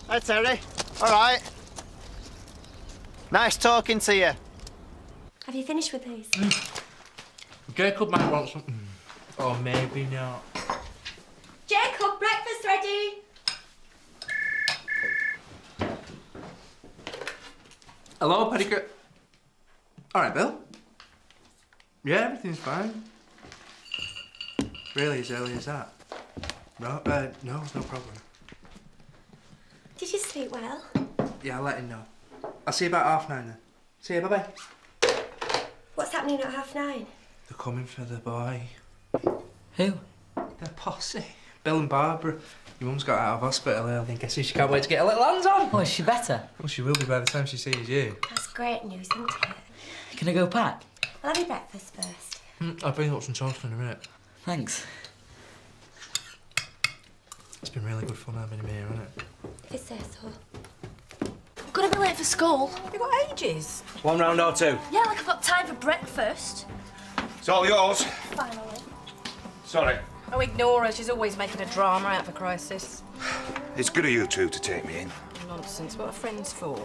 Hi, Terry. All right. Nice talking to you. Have you finished with these? Jacob might want some... Or maybe not. Jacob, breakfast ready! Hello, Petticoat. All right, Bill. Yeah, everything's fine. Really, as early as that? No, no problem. Did you sleep well? Yeah, I'll let him know. I'll see you about 9:30 then. See you, bye-bye. What's happening at 9:30? They're coming for the boy. Who? The posse. Bill and Barbara. Your mum's got out of hospital early. I guess she can't wait to get her little hands on. Oh, is she better? Well, she will be by the time she sees you. That's great news, isn't it? Can I go pack? I'll have your breakfast first. I'll bring up some toast in a minute. Thanks. It's been really good fun having him here, hasn't it? If it says so. I'm gonna be late for school. You've got ages. One round or two? Yeah, like I've got time for breakfast. It's all yours. Finally. Sorry. Oh, ignore her. She's always making a drama out of a crisis. It's good of you two to take me in. Nonsense. What are friends for?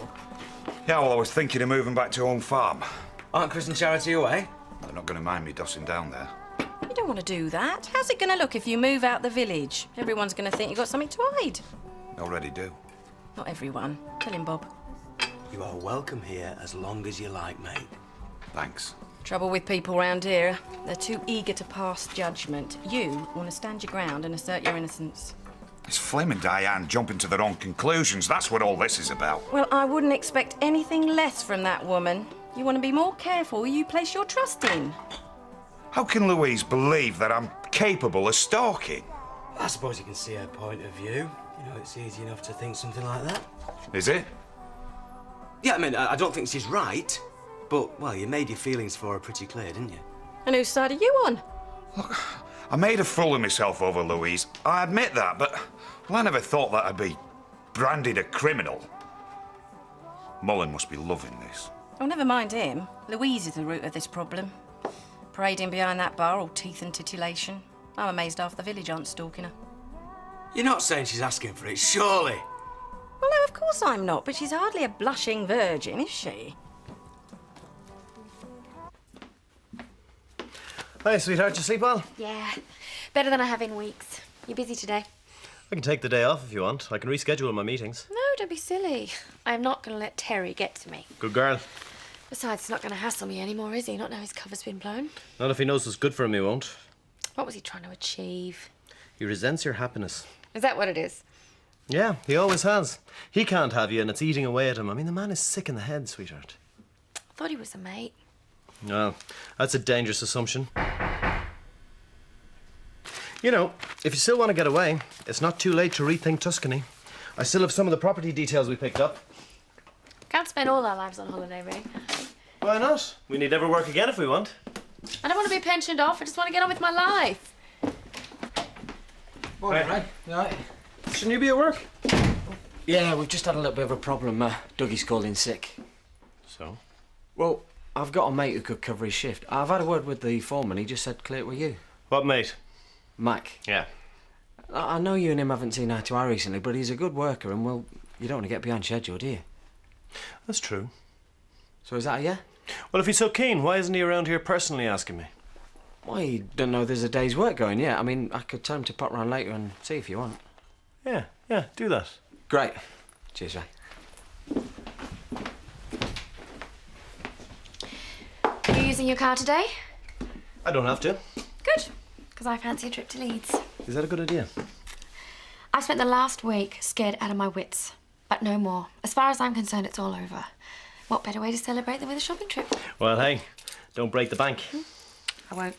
Yeah, well, I was thinking of moving back to home farm. Aren't Chris and Charity away? They're not going to mind me dossing down there. You don't want to do that. How's it going to look if you move out the village? Everyone's going to think you've got something to hide. They already do. Not everyone. Tell him, Bob. You are welcome here as long as you like, mate. Thanks. Trouble with people round here. They're too eager to pass judgment. You want to stand your ground and assert your innocence. It's Flynn and Diane jumping to their own conclusions. That's what all this is about. Well, I wouldn't expect anything less from that woman. You want to be more careful who you place your trust in. How can Louise believe that I'm capable of stalking? I suppose you can see her point of view. You know, it's easy enough to think something like that. Is it? Yeah, I mean, I don't think she's right. But, well, you made your feelings for her pretty clear, didn't you? And whose side are you on? Look, I made a fool of myself over Louise. I admit that, but well, I never thought that I'd be branded a criminal. Mullen must be loving this. Oh, never mind him. Louise is the root of this problem. Parading behind that bar, all teeth and titillation. I'm amazed half the village aren't stalking her. You're not saying she's asking for it, surely? Well, no, of course I'm not, but she's hardly a blushing virgin, is she? Hi, sweetheart. You sleep well? Yeah. Better than I have in weeks. You busy today? I can take the day off if you want. I can reschedule my meetings. No, don't be silly. I'm not going to let Terry get to me. Good girl. Besides, he's not going to hassle me anymore, is he? Not now his cover's been blown. Not if he knows what's good for him, he won't. What was he trying to achieve? He resents your happiness. Is that what it is? Yeah, he always has. He can't have you and it's eating away at him. I mean, the man is sick in the head, sweetheart. I thought he was a mate. Well, that's a dangerous assumption. You know, if you still want to get away, it's not too late to rethink Tuscany. I still have some of the property details we picked up. Can't spend all our lives on holiday, really. Why not? We need never work again if we want. I don't want to be pensioned off. I just want to get on with my life. Morning, Ray. You all right? Shouldn't you be at work? Yeah, we've just had a little bit of a problem. Dougie's called in sick. So? Well, I've got a mate who could cover his shift. I've had a word with the foreman. He just said clear it with you. What mate? Mac. Yeah. I know you and him haven't seen eye to eye recently, but he's a good worker and, well, you don't want to get behind schedule, do you? That's true. So is that a yeah? Well, if he's so keen, why isn't he around here personally asking me? Well, you don't know there's a day's work going yet. I mean, I could tell him to pop round later and see if you want. Yeah, do that. Great. Cheers, Ray. Are you using your car today? I don't have to. Good, because I fancy a trip to Leeds. Is that a good idea? I've spent the last week scared out of my wits, but no more. As far as I'm concerned, it's all over. What better way to celebrate than with a shopping trip? Well, hey, don't break the bank. I won't.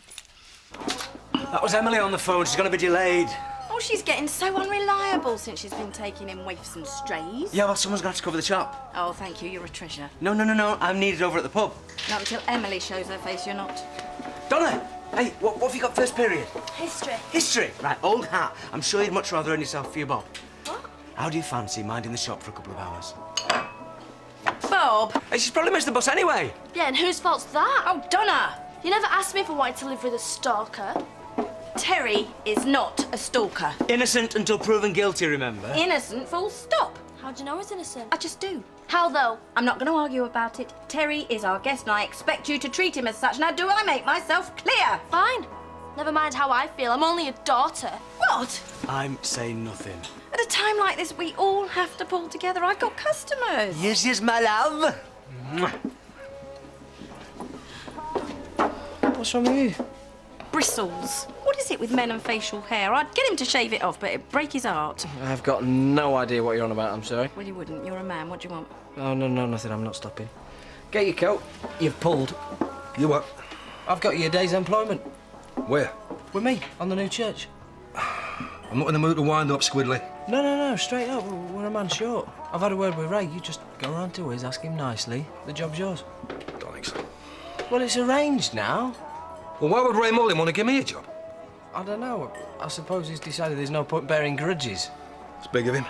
That was Emily on the phone. She's going to be delayed. Oh, she's getting so unreliable since she's been taking in waifs and strays. Yeah, well, someone's going to have to cover the shop. Oh, thank you. You're a treasure. No. I'm needed over at the pub. Not until Emily shows her face, you're not. Donna! Hey, what have you got first period? History. History? Right, old hat. I'm sure you'd much rather earn yourself for your Bob. What? How do you fancy minding the shop for a couple of hours? Bob! Hey, she's probably missed the bus anyway. Yeah, and whose fault's that? Oh, Donna! You never asked me if I wanted to live with a stalker. Terry is not a stalker. Innocent until proven guilty, remember? Innocent, full stop. How do you know he's innocent? I just do. How though? I'm not going to argue about it. Terry is our guest and I expect you to treat him as such. Now, do I make myself clear? Fine. Never mind how I feel. I'm only a daughter. What? I'm saying nothing. At a time like this, we all have to pull together. I've got customers. Yes, yes, my love. What's wrong with you? Bristles. What is it with men and facial hair? I'd get him to shave it off, but it'd break his heart. I've got no idea what you're on about, I'm sorry. Well, you wouldn't. You're a man. What do you want? Oh, no, nothing. I'm not stopping. Get your coat. You've pulled. You what? I've got you a day's employment. Where? With me, on the new church. I'm not in the mood to wind up, Squidly. No, straight up. We're a man short. I've had a word with Ray. You just go round to his, ask him nicely. The job's yours. Don't think so. Well, it's arranged now. Well, why would Ray Mullin want to give me a job? I don't know. I suppose he's decided there's no point bearing grudges. It's big of him.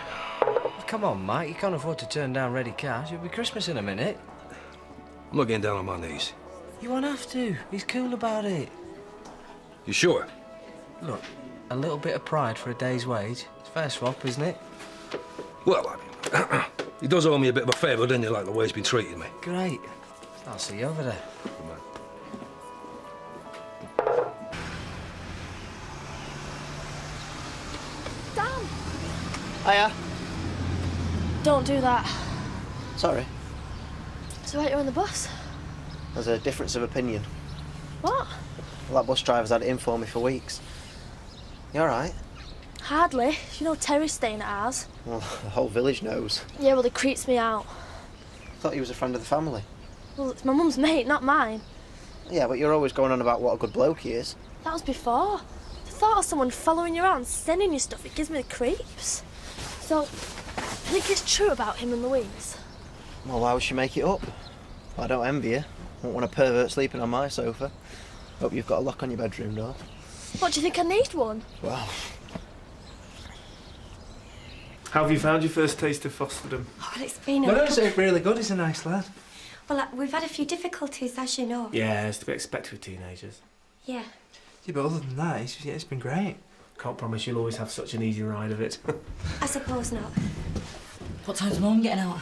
Come on, Mike. You can't afford to turn down ready cash. It'll be Christmas in a minute. I'm not getting down on my knees. You won't have to. He's cool about it. You sure? Look, a little bit of pride for a day's wage. It's fair swap, isn't it? Well, I mean, he does owe me a bit of a favour, doesn't he, like the way he's been treating me? Great. I'll see you over there. Good man. Dan! Hiya. Don't do that. Sorry. So right, you're on the bus? There's a difference of opinion. What? Well, that bus driver's had it in for me for weeks. You all right? Hardly. You know Terry's staying at ours. Well, the whole village knows. Yeah, well, he creeps me out. I thought he was a friend of the family. Well, it's my mum's mate, not mine. Yeah, but you're always going on about what a good bloke he is. That was before. The thought of someone following you around, sending you stuff, it gives me the creeps. So, I think it's true about him and Louise. Well, why would she make it up? I don't envy you. Won't want a pervert sleeping on my sofa. Hope you've got a lock on your bedroom door. What, do you think I need one? Well, How have you found your first taste of Fosterdom? Oh, well, it's been a No, little... it's really good. He's a nice lad. Well, we've had a few difficulties, as you know. Yeah, it's to be expected with teenagers. Yeah. Yeah, but other than that, it's been great. Can't promise you'll always have such an easy ride of it. I suppose not. What time's Mum getting out?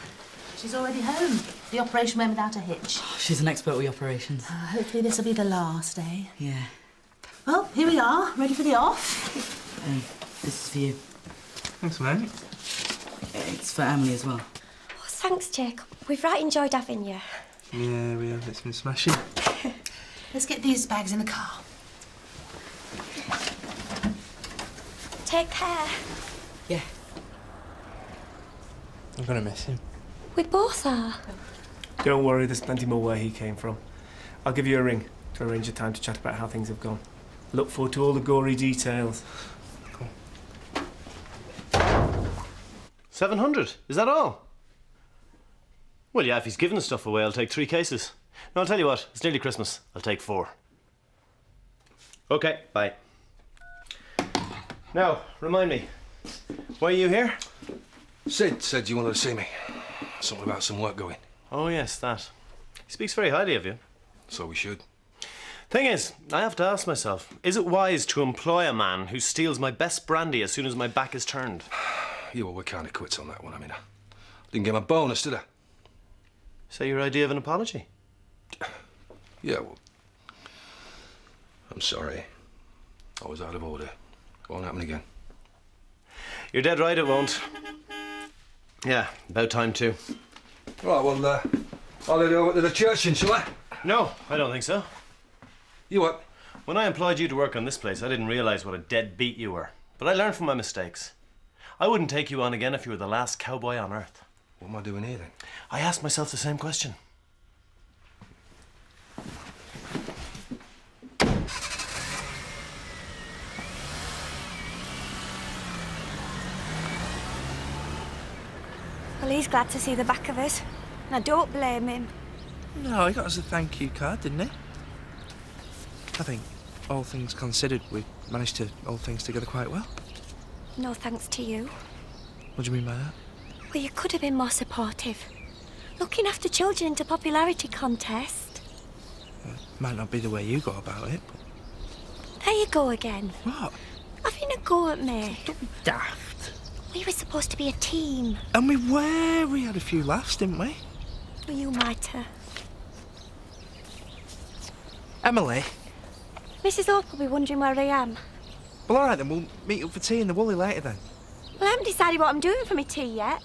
She's already home. The operation went without a hitch. Oh, she's an expert with operations. Hopefully this will be the last, eh? Yeah. Well, here we are, ready for the off. This is for you. Thanks, mate. It's for Emily as well. Oh, thanks, Jacob. We've right enjoyed having you. Yeah, we have. It's been smashing. Let's get these bags in the car. Take care. Yeah. I'm gonna miss him. We both are. Don't worry, there's plenty more where he came from. I'll give you a ring to arrange a time to chat about how things have gone. Look forward to all the gory details. Cool. 700. Is that all? Well, yeah, if he's given the stuff away, I'll take 3 cases. No, I'll tell you what, it's nearly Christmas. I'll take 4. OK, bye. Now, remind me, why are you here? Sid said you wanted to see me. Something about some work going. Oh, yes, that. He speaks very highly of you. So we should. Thing is, I have to ask myself, is it wise to employ a man who steals my best brandy as soon as my back is turned? Yeah, well, we're kind of quits on that one. I mean, I didn't get my bonus, did I? So your idea of an apology? Yeah, well, I'm sorry. I was out of order. It won't happen again. You're dead right, it won't. Yeah, about time too. Right, well, I'll head over to the church then, shall I? No, I don't think so. You what? When I employed you to work on this place, I didn't realise what a deadbeat you were. But I learned from my mistakes. I wouldn't take you on again if you were the last cowboy on earth. What am I doing here then? I asked myself the same question. Well, he's glad to see the back of us. And I don't blame him. No, he got us a thank you card, didn't he? I think, all things considered, we managed to hold things together quite well. No thanks to you. What do you mean by that? Well, you could have been more supportive. Looking after children into popularity contest. Might not be the way you go about it, but... There you go again. What? Having a go at me. Don't be daft. We were supposed to be a team. And we were. We had a few laughs, didn't we? Well, you might have. Emily? Mrs. Hope will be wondering where I am. Well, all right then. We'll meet up for tea in the Woolly later then. Well, I haven't decided what I'm doing for my tea yet.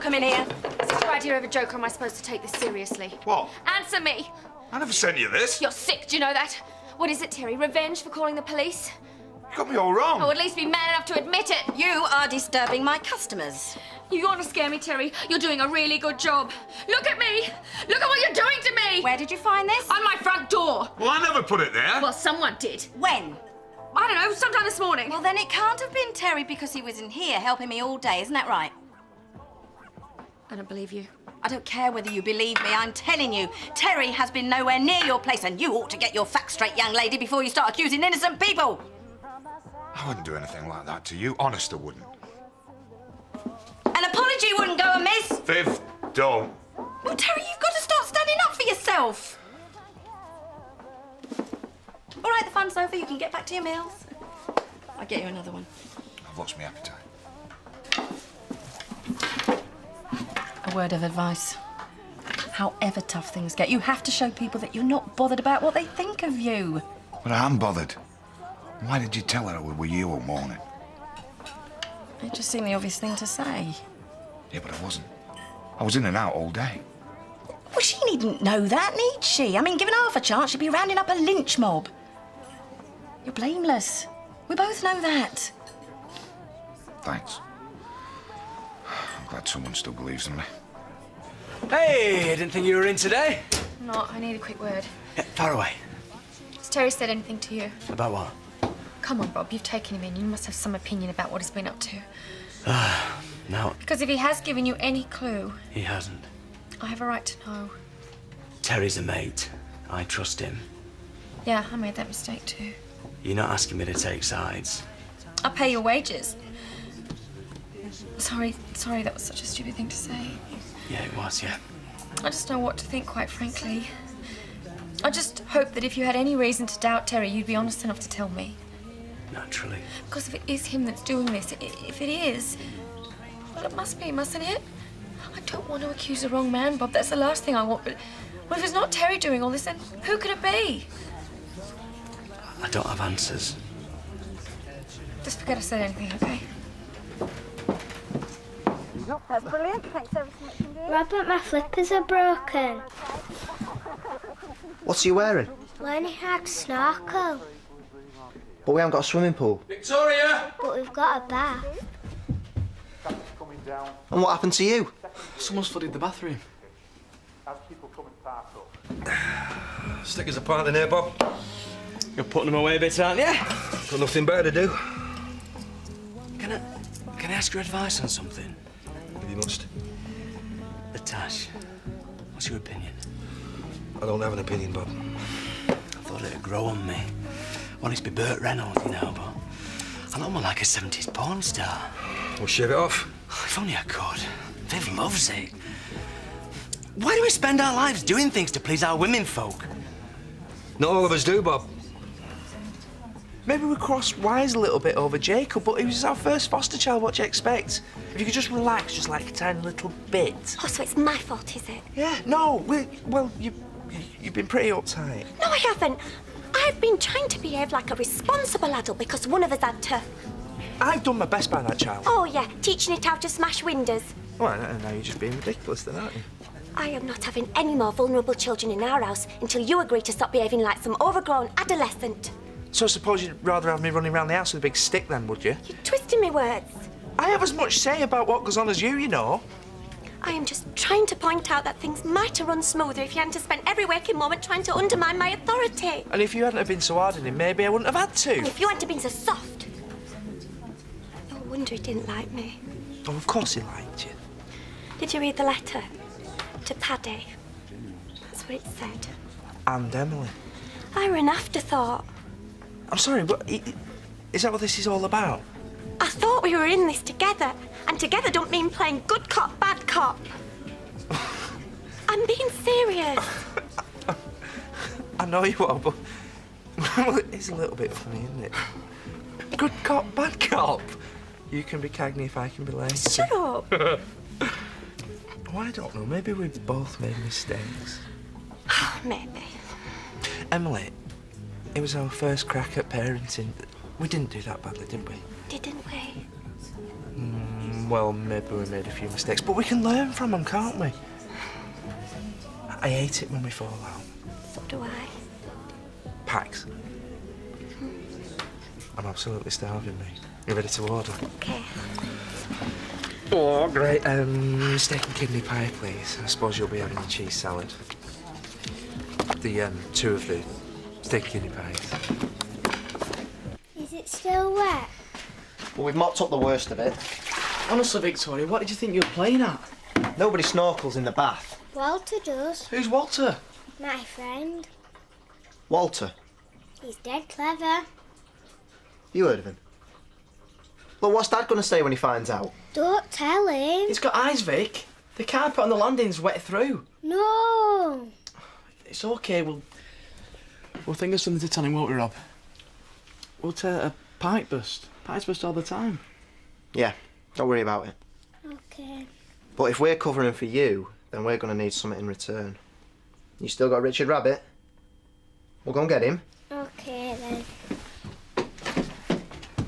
Come in here. Is this your idea of a joke, or am I supposed to take this seriously? What? Answer me! I never sent you this. You're sick, do you know that? What is it, Terry? Revenge for calling the police? You got me all wrong. Oh, at least be man enough to admit it. You are disturbing my customers. You want to scare me, Terry? You're doing a really good job. Look at me! Look at what you're doing to me! Where did you find this? On my front door. Well, I never put it there. Well, someone did. When? I don't know, sometime this morning. Well, then it can't have been Terry because he was in here helping me all day, isn't that right? I don't believe you. I don't care whether you believe me, I'm telling you. Terry has been nowhere near your place, and you ought to get your facts straight, young lady, before you start accusing innocent people. I wouldn't do anything like that to you. Honest, I wouldn't. An apology wouldn't go amiss. Viv, don't. Well, Terry, you've got to start standing up for yourself. All right, the fun's over. You can get back to your meals. I'll get you another one. I've lost my appetite. A word of advice. However tough things get, you have to show people that you're not bothered about what they think of you. But I am bothered. Why did you tell her I was with you all morning? It just seemed the obvious thing to say. Yeah, but I wasn't. I was in and out all day. Well, she needn't know that, need she? I mean, given half a chance, she'd be rounding up a lynch mob. You're blameless. We both know that. Thanks. I'm glad someone still believes in me. Hey, I didn't think you were in today. No, I need a quick word. Yeah, far away. Has Terry said anything to you? About what? Come on, Bob, you've taken him in. You must have some opinion about what he's been up to. No, Because if he has given you any clue, he hasn't. I have a right to know. Terry's a mate. I trust him. Yeah, I made that mistake too. You're not asking me to take sides. I'll pay your wages. Sorry, that was such a stupid thing to say. Yeah, it was, yeah. I just don't know what to think, quite frankly. I just hope that if you had any reason to doubt Terry, you'd be honest enough to tell me. Naturally. Because if it is him that's doing this, if it is, well, it must be, mustn't it? I don't want to accuse the wrong man, Bob. That's the last thing I want, but well, if it's not Terry doing all this, then who could it be? I don't have answers. Just forget I said anything, okay? That's brilliant. Thanks ever so much indeed. Robert, my flippers are broken. What's he wearing? Learning how to snorkel. But we haven't got a swimming pool. Victoria! But we've got a bath. And what happened to you? Someone's flooded the bathroom. Stickers apart in here, Bob. You're putting them away a bit, aren't you? Got nothing better to do. Can I ask your advice on something? If you must. The Tash. What's your opinion? I don't have an opinion, Bob. I thought it'd grow on me. Well, it's be Burt Reynolds, you know, but I'm not more like a 70s porn star. We'll shave it off. If only I could. Viv loves it. Why do we spend our lives doing things to please our women folk? Not all of us do, Bob. Maybe we crossed wires a little bit over Jacob, but he was our first foster child. What do you expect? If you could just relax, just like a tiny little bit. Oh, so it's my fault, is it? Yeah, no, you've been pretty uptight. No, I haven't. I've been trying to behave like a responsible adult because one of us had to. I've done my best by that child. Oh, yeah, teaching it how to smash windows. Well, now you're just being ridiculous then, aren't you? I am not having any more vulnerable children in our house until you agree to stop behaving like some overgrown adolescent. So I suppose you'd rather have me running around the house with a big stick then, would you? You're twisting my words. I have as much say about what goes on as you know. I am just trying to point out that things might have run smoother if you hadn't spent every waking moment trying to undermine my authority. And if you hadn't have been so hard on him, maybe I wouldn't have had to. And if you hadn't have been so soft. No wonder he didn't like me. Oh, of course he liked you. Did you read the letter? To Paddy? That's what it said. And Emily. I were an afterthought. I'm sorry, but is that what this is all about? I thought we were in this together. And together don't mean playing good cop, bad cop. I'm being serious. I know you are, but well, it is a little bit funny, isn't it? Good cop, bad cop. You can be Cagney if I can be lazy. Shut up. Oh, I don't know. Maybe we've both made mistakes. Maybe. Emily, it was our first crack at parenting. We didn't do that badly, did we? Didn't we? Well, maybe we made a few mistakes, but we can learn from them, can't we? I hate it when we fall out. So do I. Pax. I'm absolutely starving, mate. You ready to order? Okay. Oh, great. Steak and kidney pie, please. I suppose you'll be having the cheese salad. The, two of the steak and kidney pies. Is it still wet? Well, we've mopped up the worst of it. Honestly, Victoria, what did you think you were playing at? Nobody snorkels in the bath. Walter does. Who's Walter? My friend. Walter. He's dead clever. You heard of him? Look, what's Dad going to say when he finds out? Don't tell him. He's got eyes, Vic. The carpet on the landing's wet through. No. It's okay, we'll think of something to tell him, won't we, Rob? We'll tell a pipe burst. Pipes burst all the time. Yeah, don't worry about it. Okay. But if we're covering for you, then we're going to need something in return. You still got Richard Rabbit? We'll go and get him. Okay, then.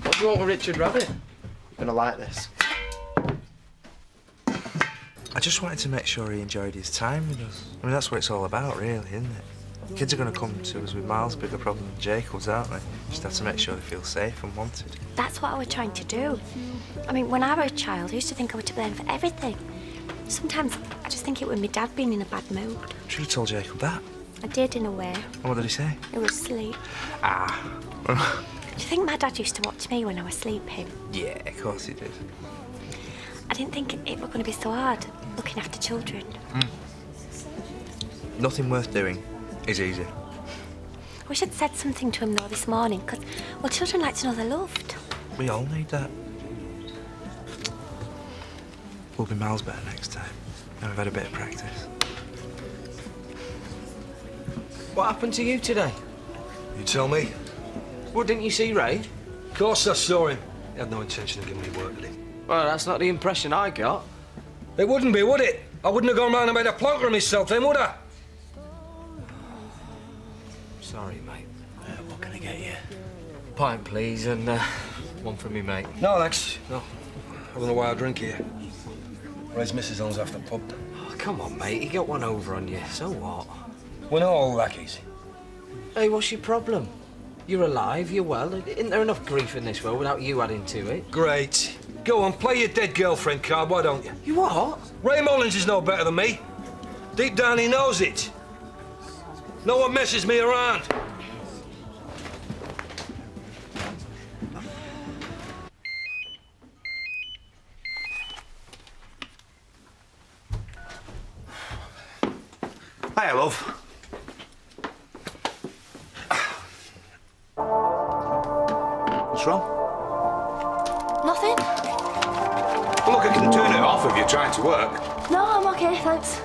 What do you want with Richard Rabbit? You're going to like this. I just wanted to make sure he enjoyed his time with us. I mean, that's what it's all about, really, isn't it? Kids are going to come to us with miles bigger problem than Jacob's, aren't they? Just have to make sure they feel safe and wanted. That's what I was trying to do. I mean, when I was a child, I used to think I was to blame for everything. Sometimes I just think it was my dad being in a bad mood. Should have told Jacob that. I did, in a way. And what did he say? He was asleep. Ah. Do you think my dad used to watch me when I was sleeping? Yeah, of course he did. I didn't think it was going to be so hard, looking after children. Nothing worth doing is easy. I wish I'd said something to him, though, this morning, because, well, children like to know they're loved. We all need that. We'll be miles better next time. And we've had a bit of practice. What happened to you today? You tell me. Well, didn't you see Ray? Of course I saw him. He had no intention of giving me work, did he? Well, that's not the impression I got. It wouldn't be, would it? I wouldn't have gone round and made a plonker of myself then, would I? Sorry, mate. What can I get you? Pint, please, and one from me, mate. No, thanks. No. I don't know why I drink here. Ray's missus owns half the pub. Oh, come on, mate. You got one over on you. So what? We're not all lackeys. Hey, what's your problem? You're alive, you're well. Isn't there enough grief in this world without you adding to it? Great. Go on, play your dead girlfriend card, why don't you? You what? Ray Mullins is no better than me. Deep down he knows it. No one messes me around. Hiya, love. What's wrong? Nothing? Well, look, I can turn it off if you're trying to work. No, I'm okay, thanks.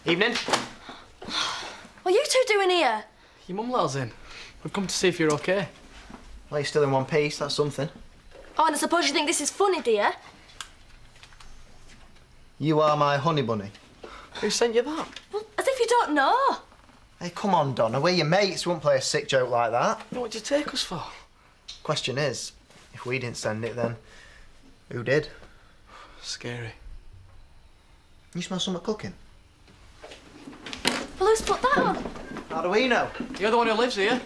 Evening. What are you two doing here? Your mum let us in. We've come to see if you're okay. Well, you're still in one piece, that's something. Oh, and I suppose you think this is funny, dear? You are my honey bunny. Who sent you that? Well, as if you don't know. Hey, come on, Donna. We're your mates. We wouldn't play a sick joke like that. What did you take us for? Question is, if we didn't send it, then who did? Scary. You smell something cooking? Well, who's put that on? How do we know? You're the one who lives here.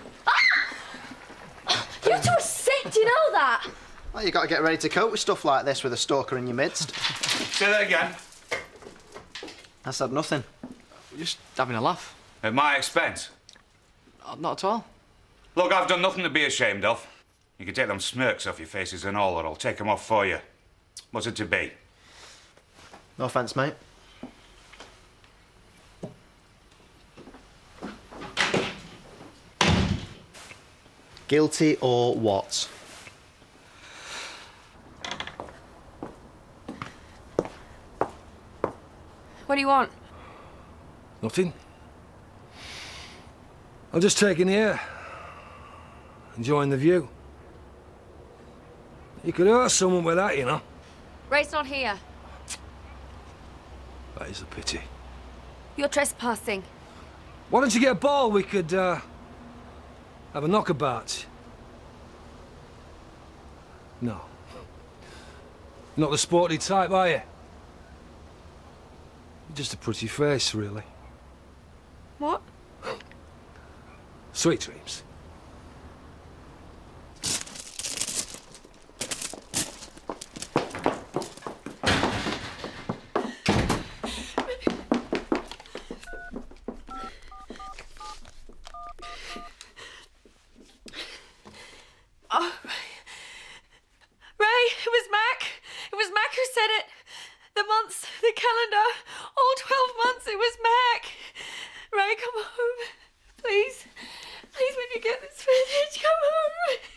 You two are sick, do you know that? Well, you got to get ready to cope with stuff like this with a stalker in your midst. Say that again. I said nothing. We're just having a laugh. At my expense. Not at all. Look, I've done nothing to be ashamed of. You can take them smirks off your faces and all, or I'll take them off for you. What's it to be? No offence, mate. Guilty or what? What do you want? Nothing. I'm just taking the air. Enjoying the view. You could hurt someone with that, you know. Ray's not here. That is a pity. You're trespassing. Why don't you get a ball? We could, have a knockabout. No. Not the sporty type, are you? You're just a pretty face, really. What? Sweet dreams. Oh, Ray, it was Mac. It was Mac who said it. The months, the calendar, all 12 months, it was Mac. Ray, come home. Please. Please, when you get this message, come home, Ray.